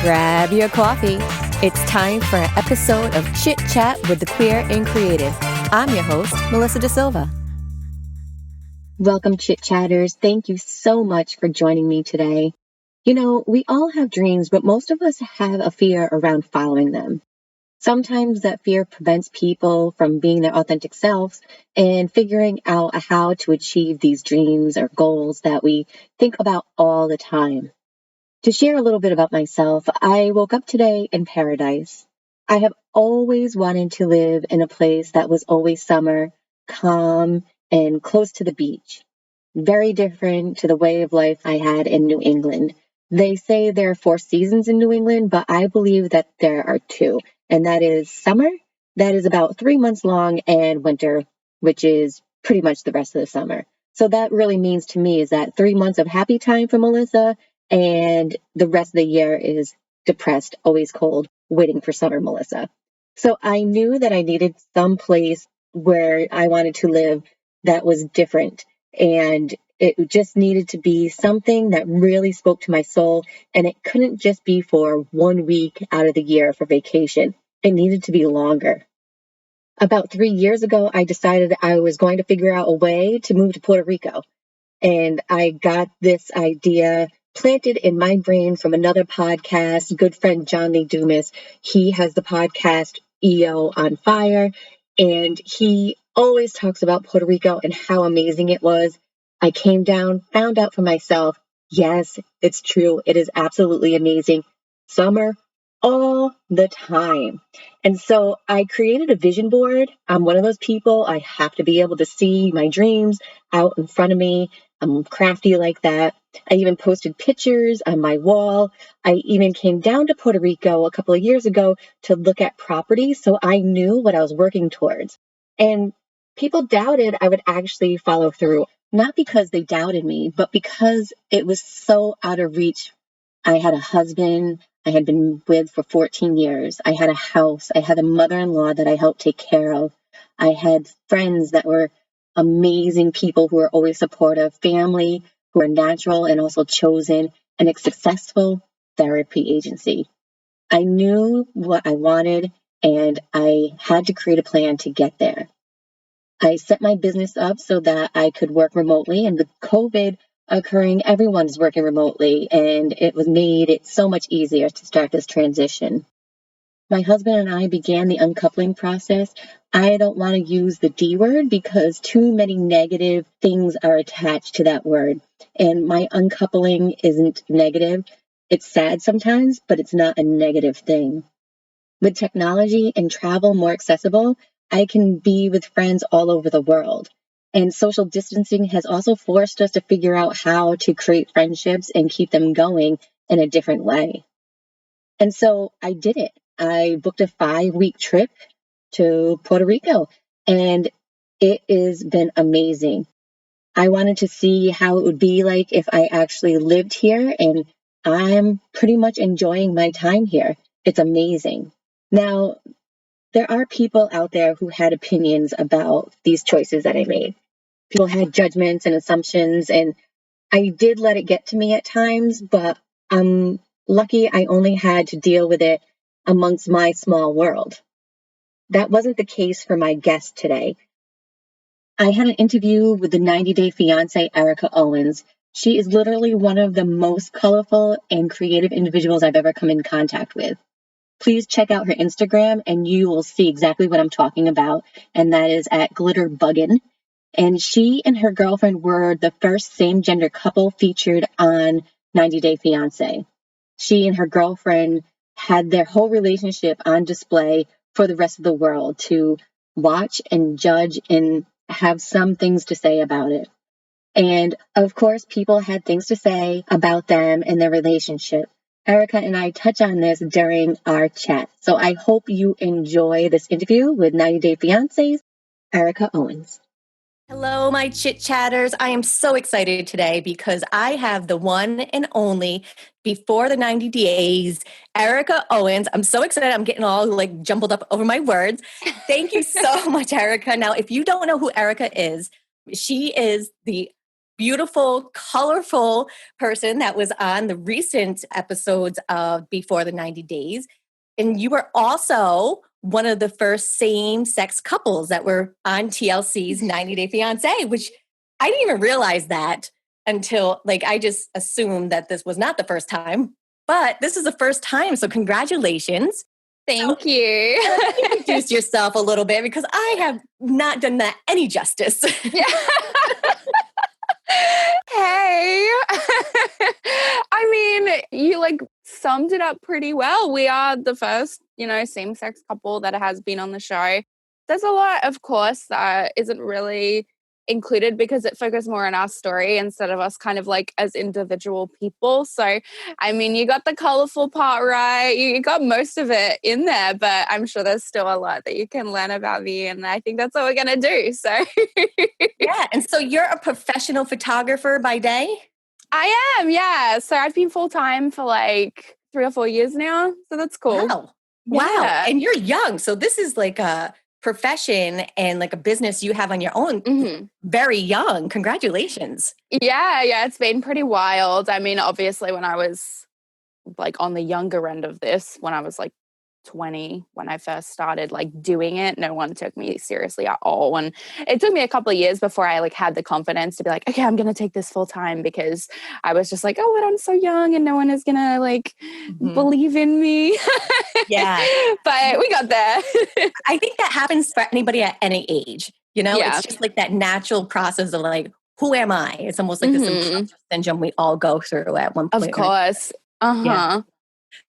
Grab your coffee. It's time for an episode of Chit Chat with the Queer and Creative. I'm your host, Melissa Da Silva. Welcome, Chit Chatters. Thank you so much for joining me today. You know, we all have dreams, but most of us have a fear around following them. Sometimes that fear prevents people from being their authentic selves and figuring out how to achieve these dreams or goals that we think about all the time. To share a little bit about myself, I woke up today in paradise. I have always wanted to live in a place that was always summer, calm, and close to the beach. Very different to the way of life I had in New England. They say there are 4 seasons in New England, but I believe that there are 2. And that is summer, that is about 3 months long, and winter, which is pretty much the rest of the summer. So that really means to me is that 3 months of happy time for Melissa, and the rest of the year is depressed, always cold, waiting for summer Melissa. So I knew that I needed some place where I wanted to live that was different. And it just needed to be something that really spoke to my soul. And it couldn't just be for 1 week out of the year for vacation. It needed to be longer. About 3 years ago, I decided I was going to figure out a way to move to Puerto Rico. And I got this idea planted in my brain from another podcast, good friend John Lee Dumas. He has the podcast EO on Fire, and he always talks about Puerto Rico and how amazing it was. I came down, found out for myself, yes, it's true. It is absolutely amazing. Summer all the time. And so I created a vision board. I'm one of those people. I have to be able to see my dreams out in front of me. I'm crafty like that. I even posted pictures on my wall. I even came down to Puerto Rico a couple of years ago to look at properties, so I knew what I was working towards. And people doubted I would actually follow through, not because they doubted me, but because it was so out of reach. I had a husband I had been with for 14 years. I had a house. I had a mother-in-law that I helped take care of. I had friends that were amazing people who were always supportive, family who are natural and also chosen, and a successful therapy agency. I knew what I wanted, and I had to create a plan to get there. I set my business up so that I could work remotely, and with COVID occurring, everyone's working remotely, and it made it so much easier to start this transition. My husband and I began the uncoupling process. I don't want to use the D word because too many negative things are attached to that word. And my uncoupling isn't negative. It's sad sometimes, but it's not a negative thing. With technology and travel more accessible, I can be with friends all over the world. And social distancing has also forced us to figure out how to create friendships and keep them going in a different way. And so I did it. I booked a 5-week trip to Puerto Rico, and it has been amazing. I wanted to see how it would be like if I actually lived here, and I'm pretty much enjoying my time here. It's amazing. Now, there are people out there who had opinions about these choices that I made. People had judgments and assumptions, and I did let it get to me at times, but I'm lucky I only had to deal with it amongst my small world. That wasn't the case for my guest today. I had an interview with the 90-day fiancé, Erika Owens. She is literally one of the most colorful and creative individuals I've ever come in contact with. Please check out her Instagram and you will see exactly what I'm talking about, and that is at glitterbuggin. And she and her girlfriend were the first same-gender couple featured on 90-day fiancé. She and her girlfriend had their whole relationship on display for the rest of the world to watch and judge and have some things to say about it. And of course, people had things to say about them and their relationship. Erika and I touch on this during our chat. So I hope you enjoy this interview with 90-day fiancé's Erika Owens. Hello, my chit chatters. I am so excited today because I have the one and only before the 90 days, Erika Owens. I'm so excited. I'm getting all like jumbled up over my words. Thank you so much, Erika. Now, if you don't know who Erika is, she is the beautiful, colorful person that was on the recent episodes of Before the 90 Days. And you were also one of the first same sex couples that were on TLC's 90 Day Fiancé, which I didn't even realize that until like I just assumed that this was not the first time, but this is the first time. So congratulations. So Thank you. introduce yourself a little bit because I have not done that any justice. Yeah. Hey. I mean, you like summed it up pretty well. We are the first, same-sex couple that has been on the show. There's a lot, of course, that isn't really included because it focused more on our story instead of us kind of like as individual people. So, I mean, you got the colorful part right. You got most of it in there, but I'm sure there's still a lot that you can learn about me. And I think that's what we're going to do. So, Yeah. And so you're a professional photographer by day? I am, yeah. So I've been full-time for like 3 or 4 years now. So that's cool. Wow. Wow. Yeah. And you're young. So this is like a profession and like a business you have on your own. Mhm. Very young. Congratulations. Yeah, it's been pretty wild. I mean, obviously when I was like on the younger end of this, when I was like 20, when I first started like doing it, no one took me seriously at all. And it took me a couple of years before I like had the confidence to be like, okay, I'm going to take this full time, because I was just like, oh, but I'm so young and no one is going to like Mhm. believe in me. Yeah. But we got there. I think that happens for anybody at any age. Yeah. It's just like that natural process of like, who am I? It's almost like this Mhm. imposter syndrome we all go through at one Of point. course. Yeah. Uh-huh.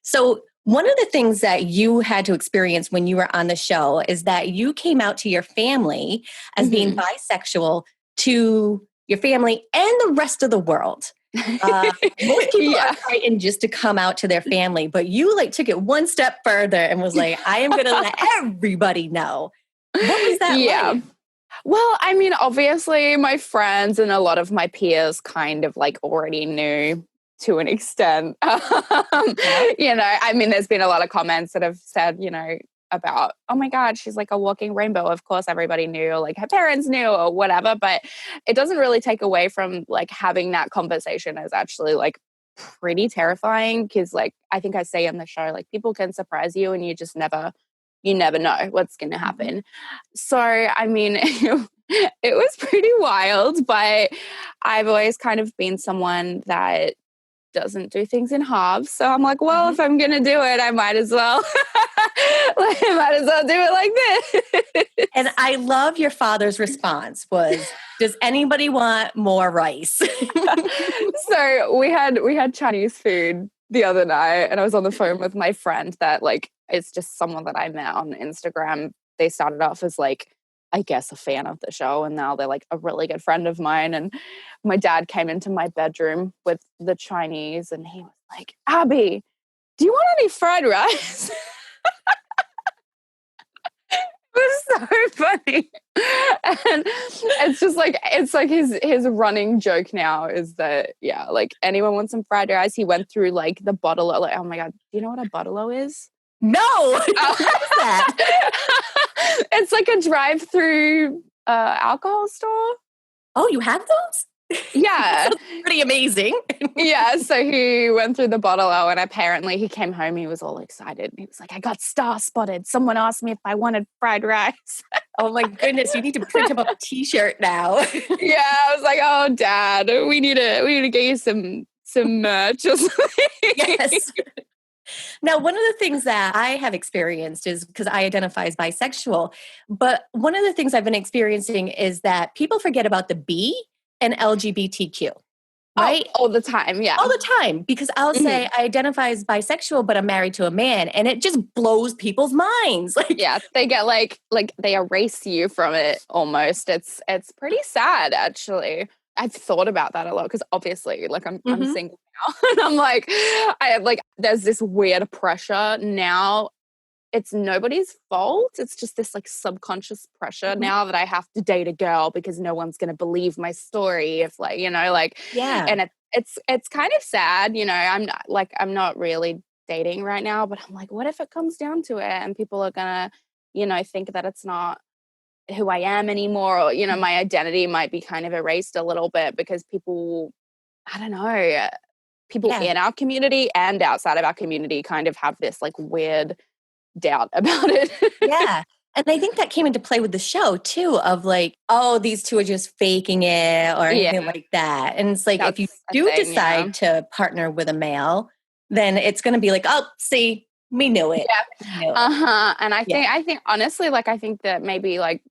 So one of the things that you had to experience when you were on the show is that you came out to your family as being Mhm. bisexual, to your family and the rest of the world. Most people are Yeah. frightened just to come out to their family, but you like took it one step further and was like, I am going to let everybody know. What was that Yeah. like? Well, I mean, obviously my friends and a lot of my peers kind of like already knew to an extent. Yeah. I mean, there's been a lot of comments that have said, about, oh my God, she's like a walking rainbow. Of course, everybody knew, or like her parents knew or whatever, but it doesn't really take away from like having that conversation is actually like pretty terrifying, because like I think I say in the show, like people can surprise you and you never know what's going to Mhm. happen. So, I mean, it was pretty wild, but I've always kind of been someone that doesn't do things in halves. So I'm like, well, Mhm. if I'm going to do it, I might as well, I might as well do it like this. And I love your father's response was, does anybody want more rice? So we had Chinese food the other night, and I was on the phone with my friend that like it's just someone that I met on Instagram. They started off as like, I guess, a fan of the show, and now they're like a really good friend of mine. And my dad came into my bedroom with the Chinese, and he was like, Abby, do you want any fried rice? It was so funny. And it's like his running joke now is that, yeah, like anyone wants some fried rice, he went through like the bottle, like, oh my God, do you know what a bottle is? No. What Oh. is that? It's like a drive-through alcohol store. Oh, you have those? That Yeah. sounds pretty amazing. Yeah, so he went through the bottle, and apparently he came home, he was all excited. He was like, I got star spotted. Someone asked me if I wanted fried rice. Oh my goodness, you need to print him up a t-shirt now. Yeah, I was like, oh, Dad, we need to get you some merch or something. Yes. Now, one of the things that I have experienced is because I identify as bisexual, but one of the things I've been experiencing is that people forget about the B and LGBTQ, Oh, right? all the time, yeah. All the time, because I'll Mhm. say I identify as bisexual, but I'm married to a man, and it just blows people's minds. Like, Yeah, they get like they erase you from it almost. It's pretty sad, actually. I've thought about that a lot because obviously, like I'm mhm. single now, and I'm like, I have like there's this weird pressure now. It's nobody's fault. It's just this like subconscious pressure Mhm. now that I have to date a girl because no one's going to believe my story if like, like, Yeah. and it's kind of sad, I'm not really dating right now, but I'm like, what if it comes down to it and people are going to, think that it's not who I am anymore, or, you know, my identity might be kind of erased a little bit because people, I don't know, people Yeah. in our community and outside of our community kind of have this like weird doubt about it. Yeah. And I think that came into play with the show too, of like, oh, these two are just faking it or Yeah, anything like that. And it's like, if you that's a do thing, yeah. decide to partner with a male, then it's going to be like, oh, see, we knew it. Yeah. We knew it. Uh-huh. And I Yeah. think honestly, like, I think that maybe like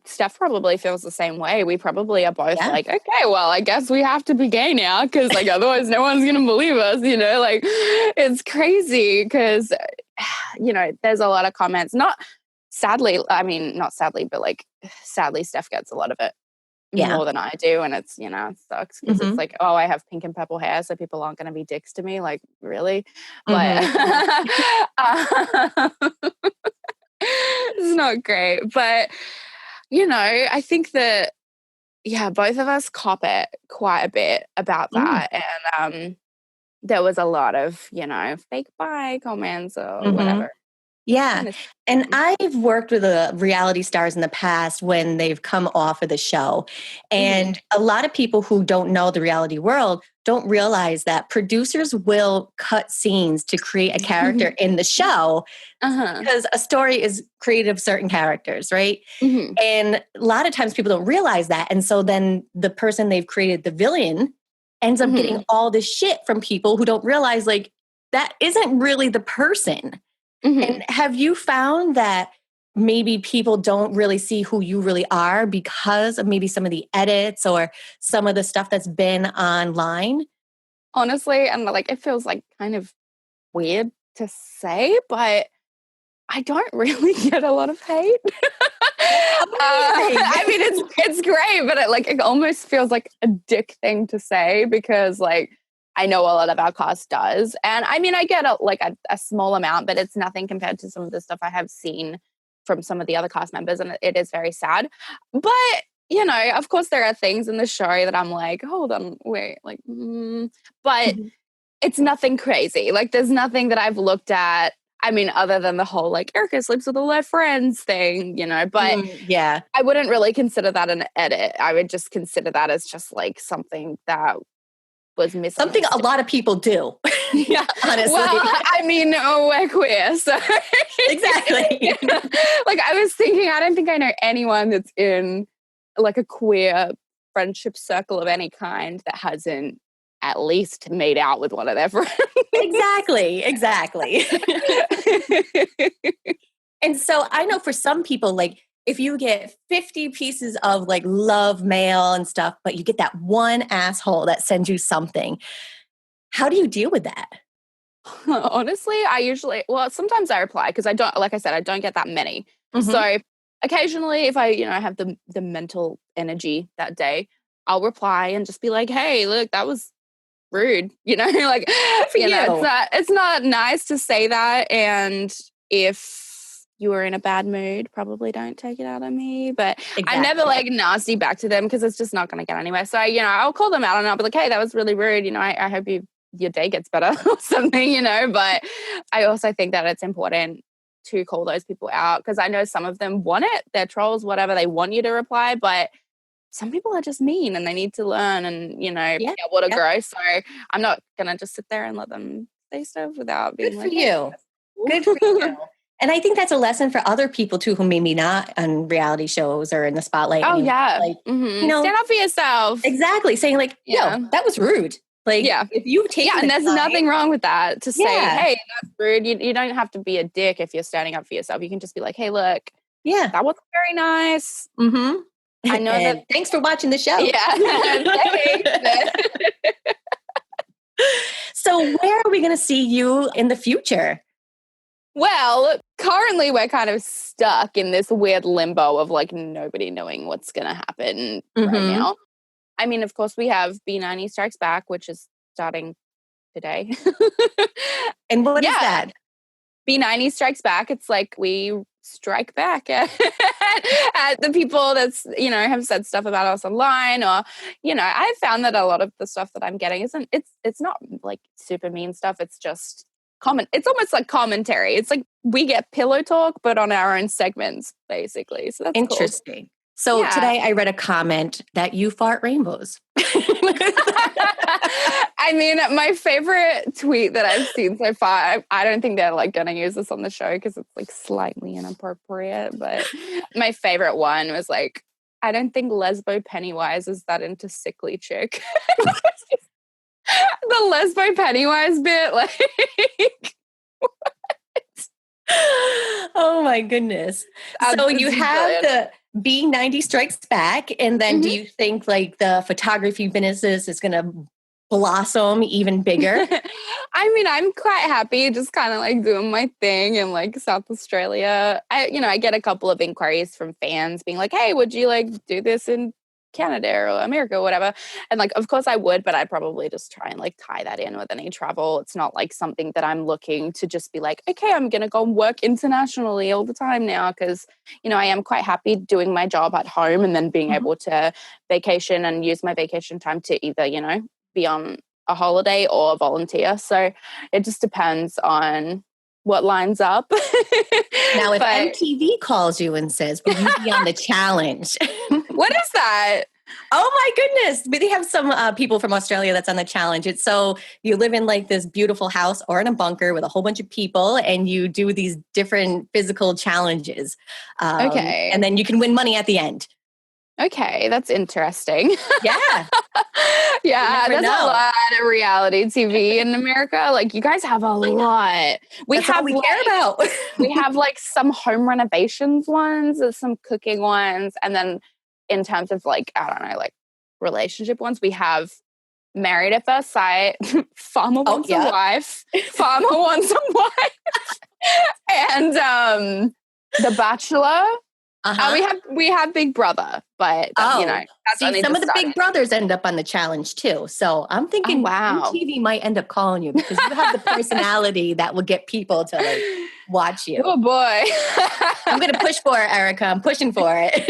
Steph probably feels the same way. We probably are both Yeah. like, okay, well, I guess we have to be gay now because like otherwise no one's gonna believe us, you know, like it's crazy because you know, there's a lot of comments, not sadly, I mean, not sadly, but like sadly Steph gets a lot of it Yeah. more than I do, and it's, you know, it sucks because it's Mm-hmm. like, oh, I have pink and purple hair, so people aren't going to be dicks to me, like really, but Mm-hmm. it's not great. But you know, I think that yeah, both of us cop it quite a bit about that, and there was a lot of, you know, fake bi comments or Mm-hmm. whatever. Yeah. Kind of And I've worked with reality stars in the past when they've come off of the show. And a lot of people who don't know the reality world don't realize that producers will cut scenes to create a character in the show uh-huh. because a story is created of certain characters, right? Mm-hmm. And a lot of times people don't realize that. And so then the person they've created, the villain, ends up getting all this shit from people who don't realize, like, that isn't really the person. And have you found that maybe people don't really see who you really are because of maybe some of the edits or some of the stuff that's been online? Honestly, and like it feels like kind of weird to say, but I don't really get a lot of hate. I mean, it's great, but it almost feels like a dick thing to say because like I know a lot of our cast does, and I mean I get a small amount, but it's nothing compared to some of the stuff I have seen from some of the other cast members, and it is very sad. But you know, of course, there are things in the show that I'm like, hold on, wait, like, but Mhm. it's nothing crazy. Like, there's nothing that I've looked at. I mean, other than the whole like Erika sleeps with all her friends thing, you know, but Yeah. I wouldn't really consider that an edit. I would just consider that as just like something that was Something a misunderstood. lot of people do. Yeah. Honestly. Well, I mean, we're queer, so Exactly. like I was thinking, I don't think I know anyone that's in like a queer friendship circle of any kind that hasn't at least made out with one of their friends. Exactly. And so I know for some people, like if you get 50 pieces of like love mail and stuff, but you get that one asshole that sends you something, how do you deal with that? Honestly, sometimes I reply because I don't, like I said, I don't get that many. Mm-hmm. So occasionally if I, you know, have the mental energy that day, I'll reply and just be like, hey, look, that was rude, you know, like, For you know, you. it's not nice to say that. And if you are in a bad mood, probably don't take it out on me. But I'm never Exactly. like nasty back to them because it's just not going to get anywhere. So, you know, I'll call them out and I'll be like, hey, that was really rude. You know, I hope your day gets better or something, you know. But I also think that it's important to call those people out because I know some of them want it. They're trolls, whatever. They want you to reply, but some people are just mean and they need to learn and, you know, Yeah. be able to Yep. grow. So I'm not going to just sit there and let them say stuff without Good being for like, hey, you. that's cool. Good for you. And I think that's a lesson for other people too, who maybe not on reality shows or in the spotlight Oh, anymore. yeah. Like, you know, Stand up for yourself. exactly. Saying like, yo, Yeah. that was rude. Like Yeah. if you've taken Yeah. And the there's time, nothing wrong with that to say, yeah. hey, that's rude. You don't have to be a dick if you're standing up for yourself. You can just be like, hey, look, Yeah. that wasn't very nice. Mm-hmm. I know And that. thanks for watching the show. Yeah. Thanks. So where are we going to see you in the future? Well, currently we're kind of stuck in this weird limbo of like nobody knowing what's going to happen right now. I mean, of course, we have B90 Strikes Back, which is starting today. And what is that? B90 Strikes Back. It's like we strike back at, at the people that's, you know, have said stuff about us online, or, you know, I've found that a lot of the stuff that I'm getting it's not like super mean stuff. It's just it's almost like commentary. It's like we get pillow talk, but on our own segments, basically. So that's cool. Interesting. So today I read a comment that you fart rainbows. I mean, my favorite tweet that I've seen so far, I don't think they're like going to use this on the show because it's like slightly inappropriate, but my favorite one was like, I don't think Lesbo Pennywise is that into sickly chick. The Lesbo Pennywise bit, like, what? Oh my goodness. So you have the B90 Strikes Back, and then do you think like the photography business is going to blossom even bigger? I mean, I'm quite happy just kind of like doing my thing in like South Australia. I get a couple of inquiries from fans being like, hey, would you like do this in Canada or America or whatever? And like, of course I would, but I'd probably just try and like tie that in with any travel. It's not like something that I'm looking to just be like, okay, I'm going to go and work internationally all the time now. Cause I am quite happy doing my job at home and then being able to vacation and use my vacation time to either, be on a holiday or volunteer. So it just depends on what lines up. Now, if MTV calls you and says, will you be on the challenge? What is that? Oh my goodness. They have some people from Australia that's on the challenge. It's so you live in like this beautiful house or in a bunker with a whole bunch of people and you do these different physical challenges. Okay. And then you can win money at the end. Okay, that's interesting. Yeah. Yeah, there's a lot of reality TV in America. Like, you guys have a lot. That's all we care about. We have, like, some home renovations ones, some cooking ones, and then in terms of, like, I don't know, like, relationship ones, we have Married at First Sight, Farmer Wants a Wife, Farmer Wants a Wife, and The Bachelor. We have Big Brother, but that's some of the Big Brothers end up on the challenge too. So I'm thinking MTV might end up calling you because you have the personality that will get people to like watch you. Oh boy. I'm going to push for it, Erika. I'm pushing for it.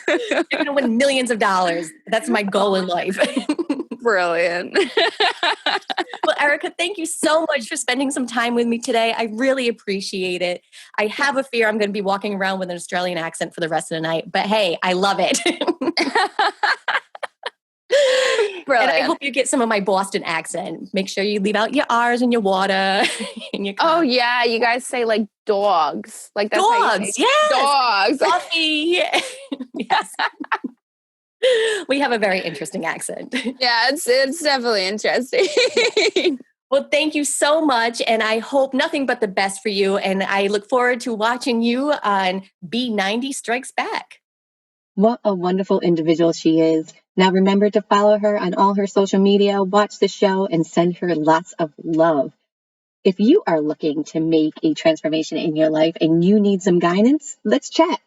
You're going to win millions of dollars. That's my goal in life. Brilliant. Well, Erika, thank you so much for spending some time with me today. I really appreciate it. I have a fear I'm going to be walking around with an Australian accent for the rest of the night, but hey, I love it. Brilliant. And I hope you get some of my Boston accent. Make sure you leave out your R's and your water. And your oh, yeah. You guys say like dogs. Like that's dogs. Yes. Dogs. Coffee. Yes. We have a very interesting accent. Yeah, it's definitely interesting. Well, thank you so much. And I hope nothing but the best for you. And I look forward to watching you on B90 Strikes Back. What a wonderful individual she is. Now remember to follow her on all her social media, watch the show, and send her lots of love. If you are looking to make a transformation in your life and you need some guidance, let's chat.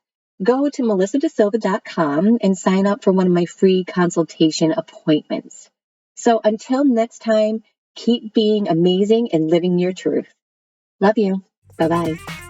Go to melissadasilva.com and sign up for one of my free consultation appointments. So until next time, keep being amazing and living your truth. Love you. Bye-bye.